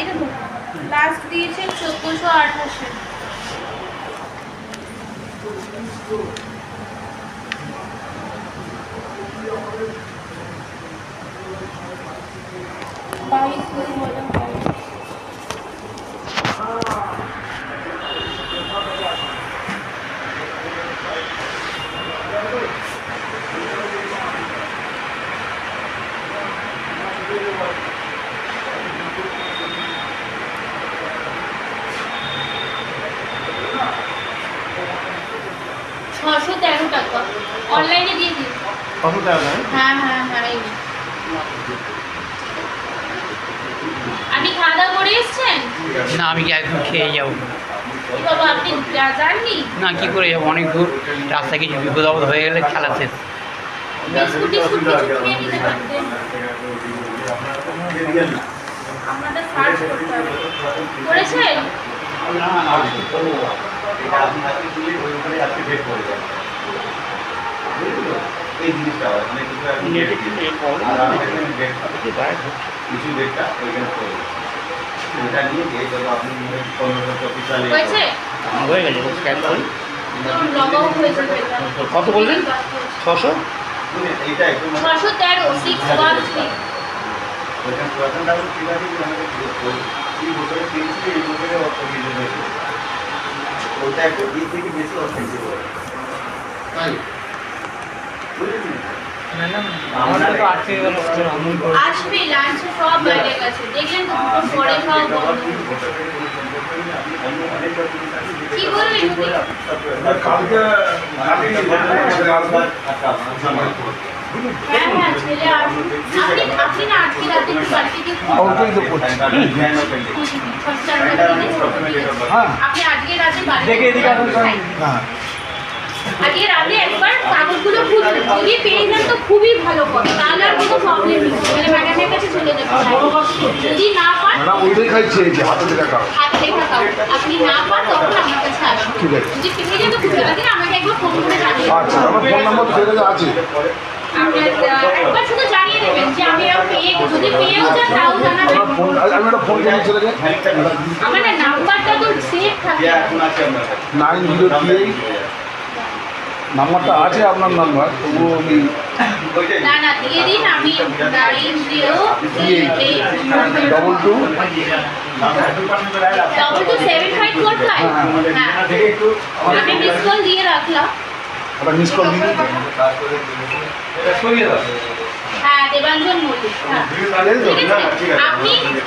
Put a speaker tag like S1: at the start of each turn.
S1: এটা লাস্ট দিয়েছে 1428। টাকা অনলাইনে দিয়ে দিন।
S2: কত টাকা?
S1: হ্যাঁ হ্যাঁ হ্যাঁ। আপনি খাওয়া দাওয়া করে এসছেন?
S3: না, আমি কি একদম খেয়ে যাবো।
S1: বাবা আপনি জাননি?
S3: না, কি করে যাবো, অনেক দূর রাস্তায় কিছু বিপদ আপদ হয়ে গেলে খেলা শেষ।
S1: বিস্কুট টিস্কুট কিছু খেয়ে নিতে পারতেন। আপনাদের সার্চ করতে হবে। করেছেন?
S2: এই জিনিসটা হয় মানে কিছু ডেটটা ওইখানে করবে এটা নিয়ে গিয়ে যখন আপনি 15-24 সালে
S3: হয়ে গেছে, স্ক্যান করি।
S1: লগআউট হয়েছে।
S3: কত বললেন? 600?
S2: এইটা একটু
S1: 613 613।
S2: ওইখানে প্রথমটা ঠিক আছে কি আমাকে এই বছরে কিনছি এই বছরে অর্থ কিছু বেশি ওইটা একটু এই থেকে বেশি অর্থ কিছু তাই
S3: আমাদের তো আটকে গেল।
S1: আসবে লাঞ্চে সব বাইরে গেছে, দেখলেন তো দুটো পরে খাওয়া বন্ধ। কি বললেন
S2: কালকে
S1: হ্যাঁ হ্যাঁ ছেলে আসবে। আপনি না আজকে রাতে একটু বাড়িতে গিয়ে আপনি আজকে রাতে বাড়িতে আজকে রাতে একবার কাগজগুলো খুঁজুন, যদি পেয়ে যান তো খুবই ভালো কথা, তাহলে আর কোনো প্রবলেম নেই, মানে ম্যাডামের কাছে চলে যাবে। যদি না পান হাতে লেখা কাগজ, আপনি না পান তখন আমার কাছে আসবেন। যদি পেয়ে যান তো খুব ভালো, দিন আমাকে একবার ফোন করে জানাবেন। আপনার একবার শুধু জানিয়ে দেবেন যে আমি পেয়ে, যদি পেয়েও যান তাও জানাবেন। আমার না নাম্বারটা তো সেভ থাকে।
S4: 9038 নাম্বারটা আছে আপনার নাম্বার, তবুও আমি
S1: না না দিয়ে দিন, আমি 9038227545 হ্যাঁ আমি মিস কল দিয়ে রাখলাম।
S4: মিস কল দিন।
S1: হ্যাঁ দেবাঞ্জন মল্লিক। হ্যাঁ ঠিক আছে আপনি